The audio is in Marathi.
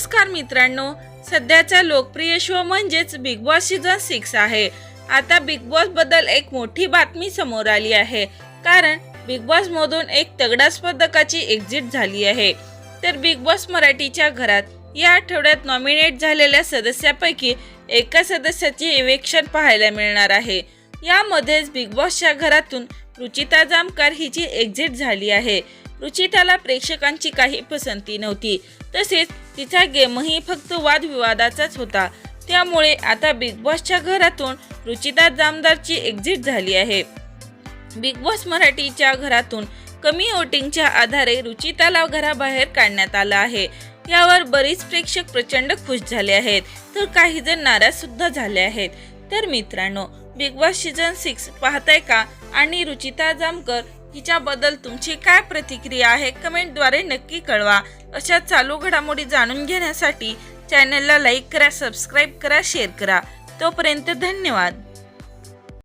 नमस्कार मित्रांनो, सध्याचा लोकप्रिय शो म्हणजेच बिग बॉस सीझन 6 आहे। आता बिग बॉस बद्दल एक मोठी बातमी समोर आली आहे, कारण बिग बॉस मधून एक तगडा स्पर्धकाची एक्झिट झाली आहे। तर बिग बॉस मराठीच्या घरात या आठवड्यात नॉमिनेट झालेल्या सदस्यापैकी एका सदस्याचे इव्हेक्शन पाहायला मिळणार आहे। यामध्येच बिग बॉसच्या घरातून रुचिता जामकर हिची एक्झिट झाली आहे। रुचिताला प्रेक्षकांची काही पसंती नव्हती, तसेच तिचा गेमही फक्त वादविवादाचाच होता। त्यामुळे आता बिग बॉसच्या घरातून रुचिता जामदारची एक्झिट झाली आहे। बिग बॉस मराठीच्या घरातून कमी वोटिंगच्या आधारे रुचिताला घराबाहेर काढण्यात आलं आहे। यावर बरीच प्रेक्षक प्रचंड खुश झाले आहेत, तर काही जण नाराज सुद्धा झाले आहेत। तर मित्रांनो, बिग बॉस सीझन 6 पाहताय का? आणि रुचिता जामकर हिच्याबद्दल तुमची काय प्रतिक्रिया आहे कमेंटद्वारे नक्की कळवा। अशा चालू घडामोडी जाणून घेण्यासाठी चॅनलला लाईक करा, सबस्क्राईब करा, शेअर करा। तोपर्यंत धन्यवाद।